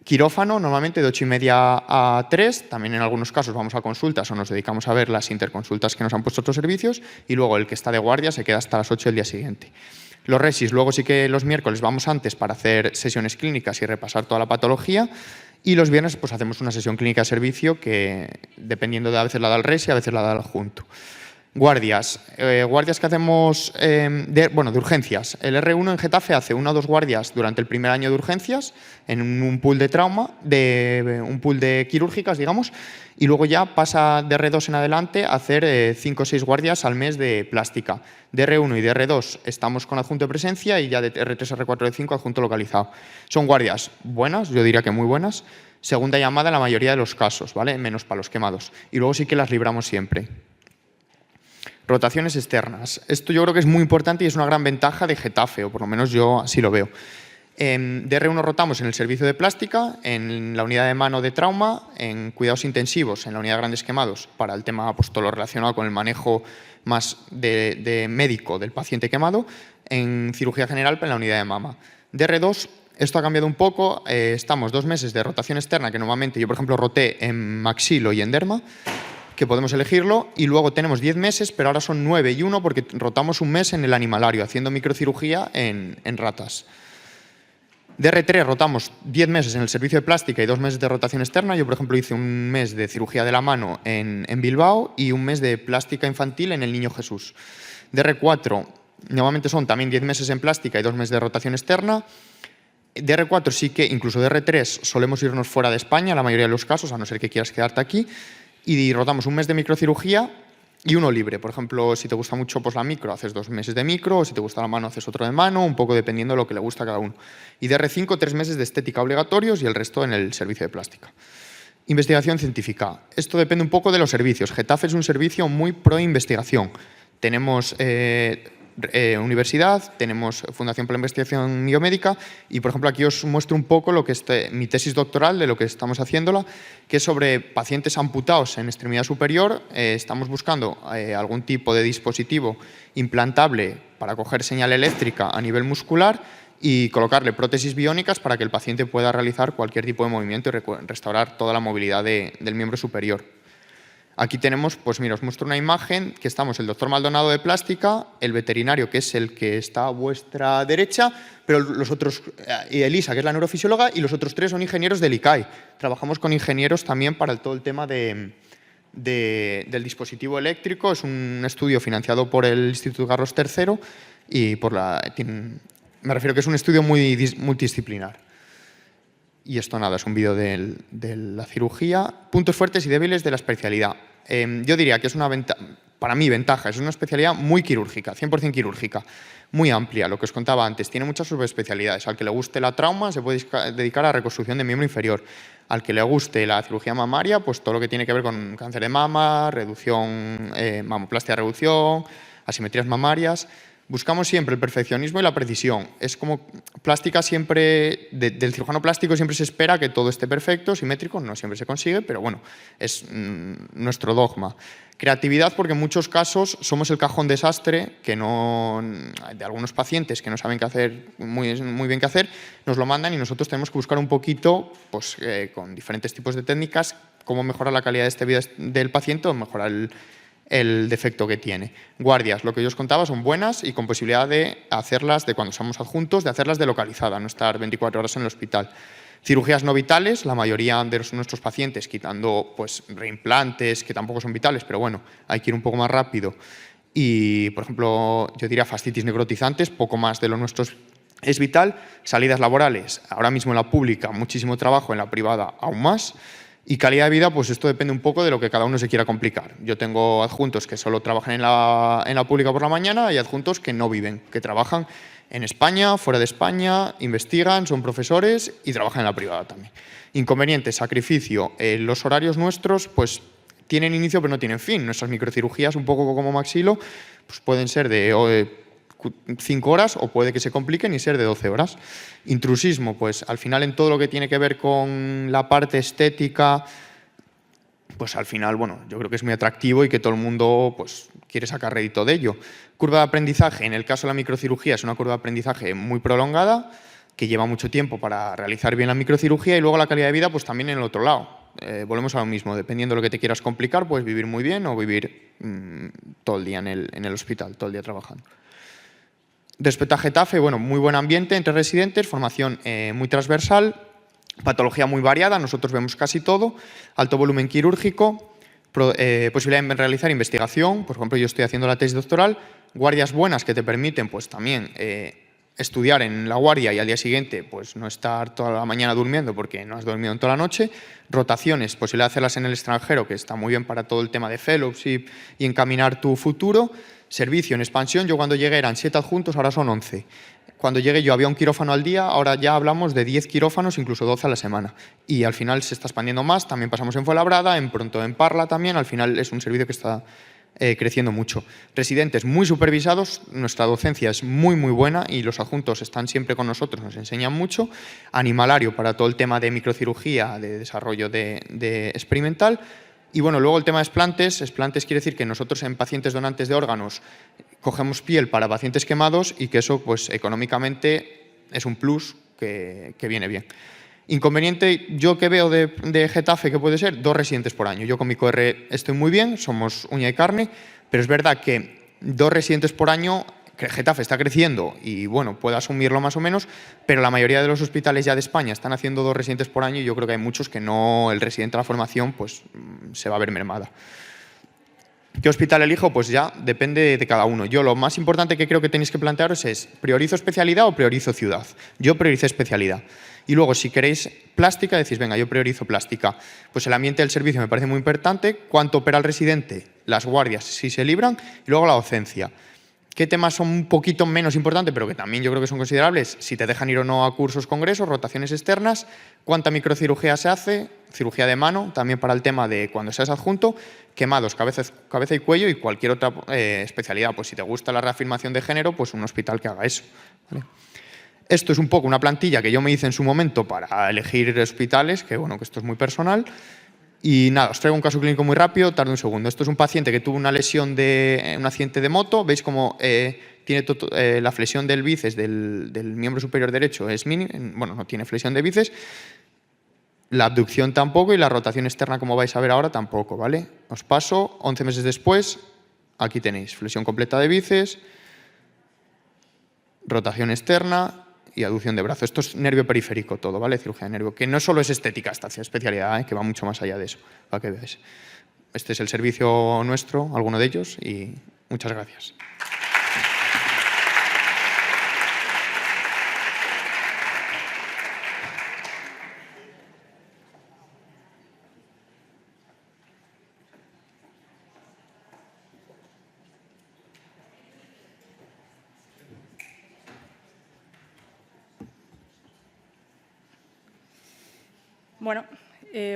Quirófano, normalmente de 8:30 a 3, también en algunos casos vamos a consultas o nos dedicamos a ver las interconsultas que nos han puesto otros servicios, y luego el que está de guardia se queda hasta las 8 del día siguiente. Los resis, luego sí que los miércoles vamos antes para hacer sesiones clínicas y repasar toda la patología, y los viernes pues hacemos una sesión clínica de servicio que, dependiendo de a veces la da el resi, a veces la da el adjunto. Guardias. Guardias que hacemos de urgencias. El R1 en Getafe hace 1 o 2 guardias durante el primer año de urgencias en un pool de trauma, un pool de quirúrgicas, digamos, y luego ya pasa de R2 en adelante a hacer 5 o 6 guardias al mes de plástica. De R1 y de R2 estamos con adjunto de presencia y ya de R3 a R4 R5 adjunto localizado. Son guardias buenas, yo diría que muy buenas. Segunda llamada en la mayoría de los casos, ¿vale? Menos para los quemados. Y luego sí que las libramos siempre. Rotaciones externas. Esto yo creo que es muy importante y es una gran ventaja de Getafe, o por lo menos yo así lo veo. De R1 rotamos en el servicio de plástica, en la unidad de mano de trauma, en cuidados intensivos, en la unidad de grandes quemados, para el tema pues, todo lo relacionado con el manejo más de médico del paciente quemado, en cirugía general en la unidad de mama. De R2, esto ha cambiado un poco, estamos 2 meses de rotación externa, que normalmente yo, por ejemplo, roté en maxilo y en derma, que podemos elegirlo, y luego tenemos 10 meses, pero ahora son 9 y 1 porque rotamos un mes en el animalario, haciendo microcirugía en ratas. De R3 rotamos 10 meses en el servicio de plástica y 2 meses de rotación externa. Yo, por ejemplo, hice un mes de cirugía de la mano en Bilbao y un mes de plástica infantil en el Niño Jesús. De R4 normalmente son también 10 meses en plástica y 2 meses de rotación externa. De R4 sí que, incluso de R3, solemos irnos fuera de España, en la mayoría de los casos, a no ser que quieras quedarte aquí. Y rotamos un mes de microcirugía y uno libre. Por ejemplo, si te gusta mucho pues, la micro, haces 2 meses de micro, o si te gusta la mano, haces otro de mano, un poco dependiendo de lo que le gusta a cada uno. Y de R5, 3 meses de estética obligatorios y el resto en el servicio de plástica. Investigación científica. Esto depende un poco de los servicios. Getafe es un servicio muy pro investigación. Tenemos universidad, tenemos Fundación para la Investigación Biomédica y, por ejemplo, aquí os muestro un poco lo que es mi tesis doctoral de lo que estamos haciéndola, que es sobre pacientes amputados en extremidad superior. Estamos buscando algún tipo de dispositivo implantable para coger señal eléctrica a nivel muscular y colocarle prótesis biónicas para que el paciente pueda realizar cualquier tipo de movimiento y restaurar toda la movilidad del miembro superior. Aquí tenemos, pues mira, os muestro una imagen que estamos el doctor Maldonado de plástica, el veterinario que es el que está a vuestra derecha, pero los otros, y Elisa que es la neurofisióloga, y los otros 3 son ingenieros del ICAI. Trabajamos con ingenieros también para todo el tema del dispositivo eléctrico. Es un estudio financiado por el Instituto Carlos III y me refiero que es un estudio muy multidisciplinar. Y esto nada, es un vídeo de la cirugía. Puntos fuertes y débiles de la especialidad. Yo diría que es para mí ventaja, es una especialidad muy quirúrgica, 100% quirúrgica, muy amplia, lo que os contaba antes. Tiene muchas subespecialidades. Al que le guste la trauma se puede dedicar a la reconstrucción de miembro inferior. Al que le guste la cirugía mamaria, pues todo lo que tiene que ver con cáncer de mama, reducción, mamoplastia reducción, asimetrías mamarias. Buscamos siempre el perfeccionismo y la precisión. Es como plástica siempre, del cirujano plástico siempre se espera que todo esté perfecto, simétrico, no siempre se consigue, pero bueno, es nuestro dogma. Creatividad, porque en muchos casos somos el cajón desastre de algunos pacientes que no saben qué hacer, muy bien qué hacer, nos lo mandan y nosotros tenemos que buscar un poquito, pues, con diferentes tipos de técnicas, cómo mejorar la calidad de vida del paciente o mejorar el defecto que tiene. Guardias, lo que yo os contaba, son buenas y con posibilidad de hacerlas, de cuando somos adjuntos, de hacerlas de localizada, no estar 24 horas en el hospital. Cirugías no vitales, la mayoría de nuestros pacientes, quitando pues, reimplantes, que tampoco son vitales, pero bueno, hay que ir un poco más rápido. Y, por ejemplo, yo diría fascitis necrotizantes, poco más de lo nuestro es vital. Salidas laborales, ahora mismo en la pública, muchísimo trabajo, en la privada aún más. Y calidad de vida, pues esto depende un poco de lo que cada uno se quiera complicar. Yo tengo adjuntos que solo trabajan en la pública por la mañana y adjuntos que no viven, que trabajan en España, fuera de España, investigan, son profesores y trabajan en la privada también. Inconveniente, sacrificio. Los horarios nuestros pues tienen inicio pero no tienen fin. Nuestras microcirugías, un poco como maxilo, pues pueden ser de 5 horas o puede que se compliquen y ser de 12 horas. Intrusismo, pues al final en todo lo que tiene que ver con la parte estética, pues al final, bueno, yo creo que es muy atractivo y que todo el mundo pues, quiere sacar rédito de ello. Curva de aprendizaje, en el caso de la microcirugía es una curva de aprendizaje muy prolongada, que lleva mucho tiempo para realizar bien la microcirugía y luego la calidad de vida pues también en el otro lado. Volvemos a lo mismo, dependiendo de lo que te quieras complicar, puedes vivir muy bien o vivir todo el día en el hospital, todo el día trabajando. Respecto a Getafe, bueno, muy buen ambiente entre residentes, formación muy transversal, patología muy variada, nosotros vemos casi todo, alto volumen quirúrgico, posibilidad de realizar investigación, por ejemplo, yo estoy haciendo la tesis doctoral, guardias buenas que te permiten pues también estudiar en la guardia y al día siguiente pues no estar toda la mañana durmiendo porque no has dormido en toda la noche, rotaciones, posibilidad de hacerlas en el extranjero, que está muy bien para todo el tema de fellowship y encaminar tu futuro. Servicio en expansión, yo cuando llegué eran 7 adjuntos, ahora son 11. Cuando llegué yo había un quirófano al día, ahora ya hablamos de 10 quirófanos, incluso 12 a la semana. Y al final se está expandiendo más, también pasamos en Fuenlabrada, pronto en Parla también, al final es un servicio que está creciendo mucho. Residentes muy supervisados, nuestra docencia es muy buena y los adjuntos están siempre con nosotros, nos enseñan mucho. Animalario para todo el tema de microcirugía, de desarrollo de experimental. Y bueno, luego el tema de explantes. Explantes quiere decir que nosotros en pacientes donantes de órganos cogemos piel para pacientes quemados y que eso pues económicamente es un plus que viene bien. Inconveniente, yo que veo de Getafe que puede ser 2 residentes por año. Yo con mi QR estoy muy bien, somos uña y carne, pero es verdad que 2 residentes por año, que Getafe está creciendo y bueno, puede asumirlo más o menos, pero la mayoría de los hospitales ya de España están haciendo 2 residentes por año y yo creo que hay muchos que no, el residente de la formación pues se va a ver mermada. ¿Qué hospital elijo? Pues ya depende de cada uno. Yo lo más importante que creo que tenéis que plantearos es, ¿priorizo especialidad o priorizo ciudad? Yo prioricé especialidad. Y luego, si queréis plástica, decís, venga, yo priorizo plástica. Pues el ambiente del servicio me parece muy importante. ¿Cuánto opera el residente? las guardias si se libran y luego la docencia. ¿Qué temas son un poquito menos importantes, pero que también yo creo que son considerables? Si te dejan ir o no a cursos, congresos, rotaciones externas, cuánta microcirugía se hace, cirugía de mano, también para el tema de cuando seas adjunto, quemados, cabeza y cuello y cualquier otra especialidad. Pues si te gusta la reafirmación de género, pues un hospital que haga eso, ¿vale? Esto es un poco una plantilla que yo me hice en su momento para elegir hospitales, que bueno, que esto es muy personal. Y nada, os traigo un caso clínico muy rápido, tarde un segundo. Esto es un paciente que tuvo una lesión de un accidente de moto. Veis cómo tiene la flexión del bíceps del miembro superior derecho es mínima, bueno, no tiene flexión de bíceps. La abducción tampoco y la rotación externa, como vais a ver ahora, tampoco, ¿vale? Os paso, 11 meses después, aquí tenéis flexión completa de bíceps, rotación externa y aducción de brazo. Esto es nervio periférico todo, ¿vale? Cirugía de nervio, que no solo es estética esta especialidad, que va mucho más allá de eso, para que veáis. Este es el servicio nuestro, alguno de ellos, y muchas gracias. Bueno,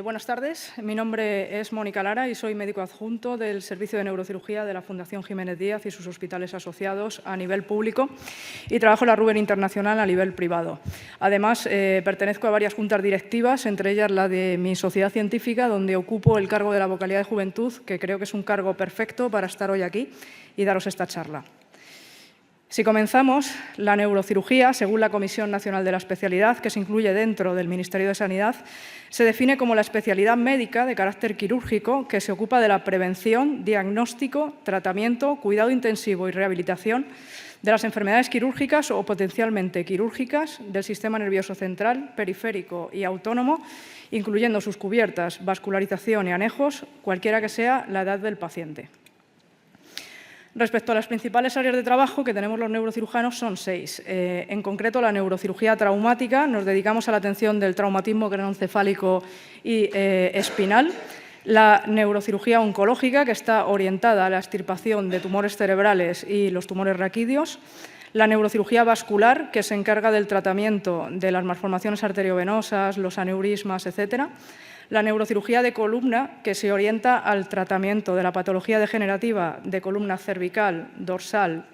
buenas tardes. Mi nombre es Mónica Lara y soy médico adjunto del Servicio de Neurocirugía de la Fundación Jiménez Díaz y sus hospitales asociados a nivel público y trabajo en la Ruber Internacional a nivel privado. Además, pertenezco a varias juntas directivas, entre ellas la de mi sociedad científica, donde ocupo el cargo de la vocalía de juventud, que creo que es un cargo perfecto para estar hoy aquí y daros esta charla. Si comenzamos, la neurocirugía, según la Comisión Nacional de la Especialidad, que se incluye dentro del Ministerio de Sanidad, se define como la especialidad médica de carácter quirúrgico que se ocupa de la prevención, diagnóstico, tratamiento, cuidado intensivo y rehabilitación de las enfermedades quirúrgicas o potencialmente quirúrgicas del sistema nervioso central, periférico y autónomo, incluyendo sus cubiertas, vascularización y anejos, cualquiera que sea la edad del paciente. Respecto a las principales áreas de trabajo que tenemos los neurocirujanos son 6. En concreto, la neurocirugía traumática, nos dedicamos a la atención del traumatismo craneoencefálico y espinal. La neurocirugía oncológica, que está orientada a la extirpación de tumores cerebrales y los tumores raquídeos. La neurocirugía vascular, que se encarga del tratamiento de las malformaciones arteriovenosas, los aneurismas, etcétera. La neurocirugía de columna, que se orienta al tratamiento de la patología degenerativa de columna cervical, dorsal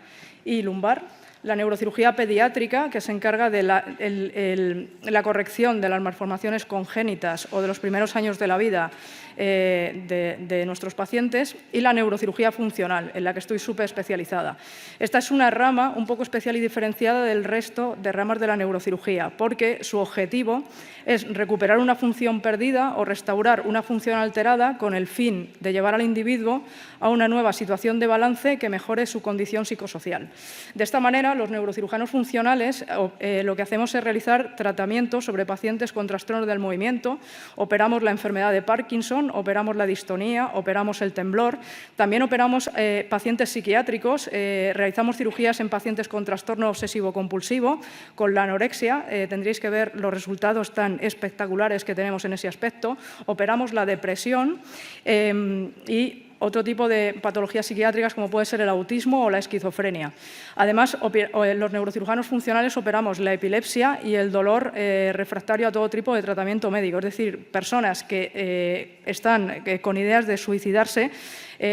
y lumbar. La neurocirugía pediátrica, que se encarga de la corrección de las malformaciones congénitas o de los primeros años de la vida de nuestros pacientes, y la neurocirugía funcional, en la que estoy súper especializada. Esta es una rama un poco especial y diferenciada del resto de ramas de la neurocirugía, porque su objetivo es recuperar una función perdida o restaurar una función alterada con el fin de llevar al individuo a una nueva situación de balance que mejore su condición psicosocial. De esta manera, los neurocirujanos funcionales lo que hacemos es realizar tratamientos sobre pacientes con trastornos del movimiento, operamos la enfermedad de Parkinson, operamos la distonía, operamos el temblor, también operamos pacientes psiquiátricos, realizamos cirugías en pacientes con trastorno obsesivo-compulsivo, con la anorexia, tendréis que ver los resultados tan espectaculares que tenemos en ese aspecto, operamos la depresión y otro tipo de patologías psiquiátricas como puede ser el autismo o la esquizofrenia. Además, los neurocirujanos funcionales operamos la epilepsia y el dolor refractario a todo tipo de tratamiento médico, es decir, personas que están con ideas de suicidarse,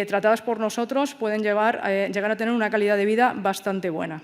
tratadas por nosotros, pueden llegar a tener una calidad de vida bastante buena.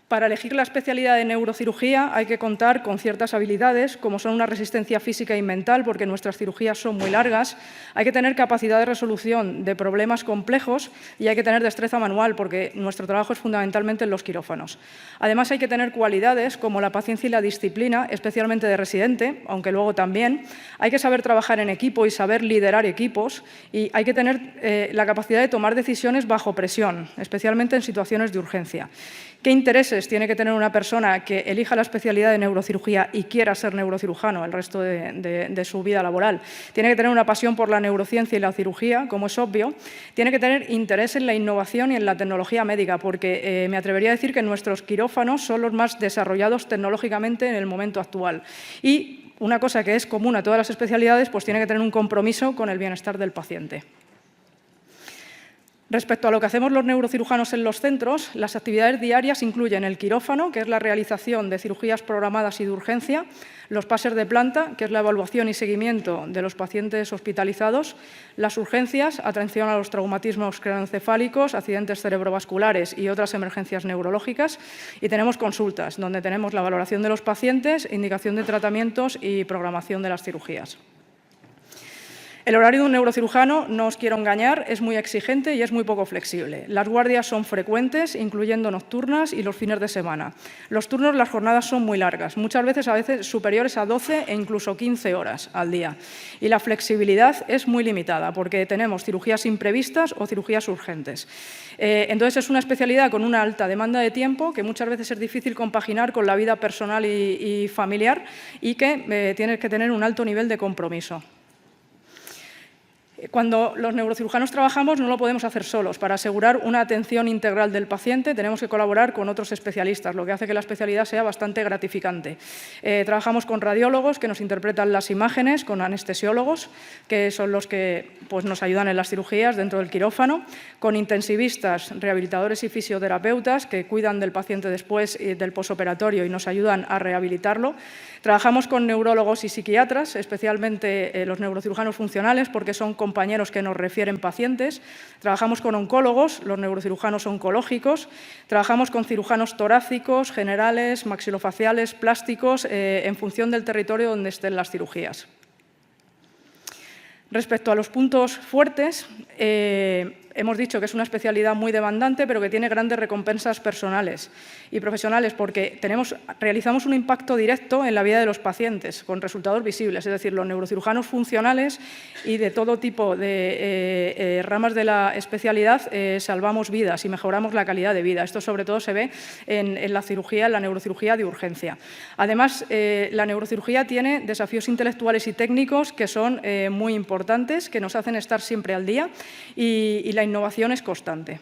Para elegir la especialidad de neurocirugía hay que contar con ciertas habilidades, como son una resistencia física y mental, porque nuestras cirugías son muy largas, hay que tener capacidad de resolución de problemas complejos y hay que tener destreza manual, porque nuestro trabajo es fundamentalmente en los quirófanos. Además, hay que tener cualidades como la paciencia y la disciplina, especialmente de residente, aunque luego también. Hay que saber trabajar en equipo y saber liderar equipos, y hay que tener la capacidad de tomar decisiones bajo presión, especialmente en situaciones de urgencia. ¿Qué intereses tiene que tener una persona que elija la especialidad de neurocirugía y quiera ser neurocirujano el resto de su vida laboral? Tiene que tener una pasión por la neurociencia y la cirugía, como es obvio. Tiene que tener interés en la innovación y en la tecnología médica, porque me atrevería a decir que nuestros quirófanos son los más desarrollados tecnológicamente en el momento actual. Y una cosa que es común a todas las especialidades, pues tiene que tener un compromiso con el bienestar del paciente. Respecto a lo que hacemos los neurocirujanos en los centros, las actividades diarias incluyen el quirófano, que es la realización de cirugías programadas y de urgencia, los pases de planta, que es la evaluación y seguimiento de los pacientes hospitalizados, las urgencias, atención a los traumatismos craneoencefálicos, accidentes cerebrovasculares y otras emergencias neurológicas, y tenemos consultas, donde tenemos la valoración de los pacientes, indicación de tratamientos y programación de las cirugías. El horario de un neurocirujano, no os quiero engañar, es muy exigente y es muy poco flexible. Las guardias son frecuentes, incluyendo nocturnas y los fines de semana. Los turnos, las jornadas son muy largas, muchas veces superiores a 12 e incluso 15 horas al día. Y la flexibilidad es muy limitada, porque tenemos cirugías imprevistas o cirugías urgentes. Entonces, es una especialidad con una alta demanda de tiempo, que muchas veces es difícil compaginar con la vida personal y familiar, y que tiene que tener un alto nivel de compromiso. Cuando los neurocirujanos trabajamos no lo podemos hacer solos. Para asegurar una atención integral del paciente tenemos que colaborar con otros especialistas, lo que hace que la especialidad sea bastante gratificante. Trabajamos con radiólogos que nos interpretan las imágenes, con anestesiólogos, que son los que nos ayudan en las cirugías dentro del quirófano, con intensivistas, rehabilitadores y fisioterapeutas que cuidan del paciente después del posoperatorio y nos ayudan a rehabilitarlo. Trabajamos con neurólogos y psiquiatras, especialmente los neurocirujanos funcionales, porque son compañeros que nos refieren pacientes. Trabajamos con oncólogos, los neurocirujanos oncológicos. Trabajamos con cirujanos torácicos, generales, maxilofaciales, plásticos, en función del territorio donde estén las cirugías. Respecto a los puntos fuertes, hemos dicho que es una especialidad muy demandante, pero que tiene grandes recompensas personales y profesionales, porque realizamos un impacto directo en la vida de los pacientes, con resultados visibles. Es decir, los neurocirujanos funcionales y de todo tipo de ramas de la especialidad salvamos vidas y mejoramos la calidad de vida. Esto sobre todo se ve en la cirugía, en la neurocirugía de urgencia. Además, la neurocirugía tiene desafíos intelectuales y técnicos que son muy importantes, que nos hacen estar siempre al día, y la innovación es constante.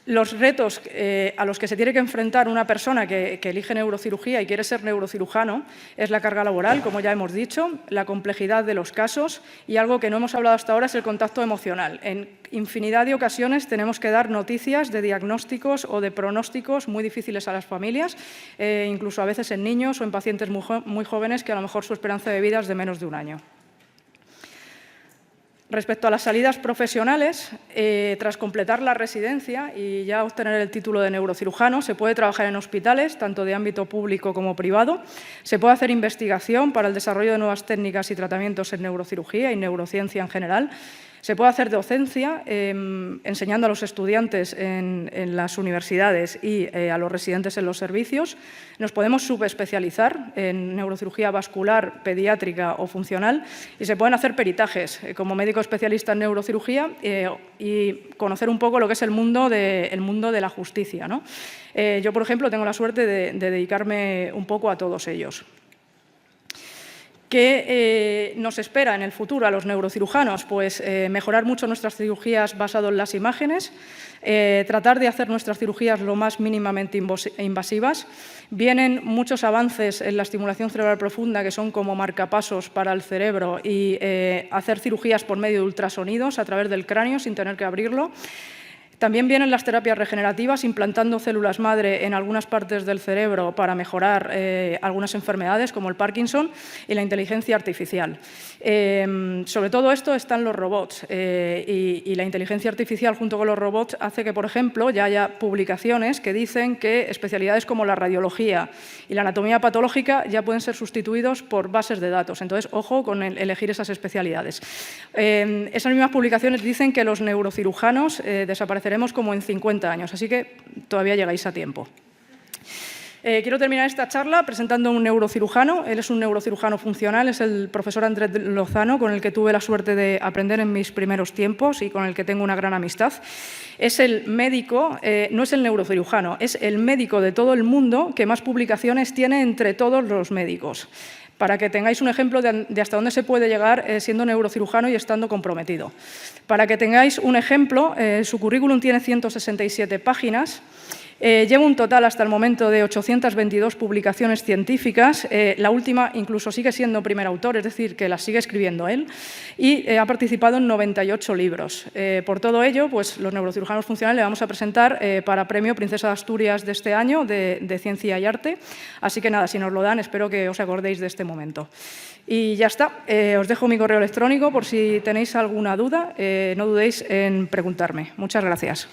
Los retos a los que se tiene que enfrentar una persona que elige neurocirugía y quiere ser neurocirujano es la carga laboral, como ya hemos dicho, la complejidad de los casos, y algo que no hemos hablado hasta ahora es el contacto emocional. En infinidad de ocasiones tenemos que dar noticias de diagnósticos o de pronósticos muy difíciles a las familias, incluso a veces en niños o en pacientes muy jóvenes que a lo mejor su esperanza de vida es de menos de un año. Respecto a las salidas profesionales, tras completar la residencia y ya obtener el título de neurocirujano, se puede trabajar en hospitales, tanto de ámbito público como privado. Se puede hacer investigación para el desarrollo de nuevas técnicas y tratamientos en neurocirugía y neurociencia en general. Se puede hacer docencia, enseñando a los estudiantes en las universidades y a los residentes en los servicios. Nos podemos subespecializar en neurocirugía vascular, pediátrica o funcional, y se pueden hacer peritajes como médico especialista en neurocirugía y conocer un poco lo que es el mundo de la justicia, ¿no? Yo, por ejemplo, tengo la suerte de dedicarme un poco a todos ellos. ¿Qué nos espera en el futuro a los neurocirujanos? Pues mejorar mucho nuestras cirugías basado en las imágenes, tratar de hacer nuestras cirugías lo más mínimamente invasivas. Vienen muchos avances en la estimulación cerebral profunda que son como marcapasos para el cerebro, y hacer cirugías por medio de ultrasonidos a través del cráneo sin tener que abrirlo. También vienen las terapias regenerativas, implantando células madre en algunas partes del cerebro para mejorar algunas enfermedades como el Parkinson, y la inteligencia artificial. Sobre todo esto están los robots, y la inteligencia artificial junto con los robots hace que, por ejemplo, ya haya publicaciones que dicen que especialidades como la radiología y la anatomía patológica ya pueden ser sustituidos por bases de datos. Entonces, ojo con elegir esas especialidades. Esas mismas publicaciones dicen que los neurocirujanos desapareceremos como en 50 años, así que todavía llegáis a tiempo. Quiero terminar esta charla presentando a un neurocirujano. Él es un neurocirujano funcional, es el profesor Andrés Lozano, con el que tuve la suerte de aprender en mis primeros tiempos y con el que tengo una gran amistad. Es el médico, no es el neurocirujano, es el médico de todo el mundo que más publicaciones tiene entre todos los médicos, para que tengáis un ejemplo de hasta dónde se puede llegar siendo neurocirujano y estando comprometido. Para que tengáis un ejemplo, su currículum tiene 167 páginas. Llevo un total hasta el momento de 822 publicaciones científicas. La última incluso sigue siendo primer autor, es decir, que las sigue escribiendo él, y ha participado en 98 libros. Por todo ello, pues, los neurocirujanos funcionales le vamos a presentar para Premio Princesa de Asturias de este año de Ciencia y Arte. Así que nada, si nos lo dan, espero que os acordéis de este momento. Y ya está. Os dejo mi correo electrónico por si tenéis alguna duda. No dudéis en preguntarme. Muchas gracias.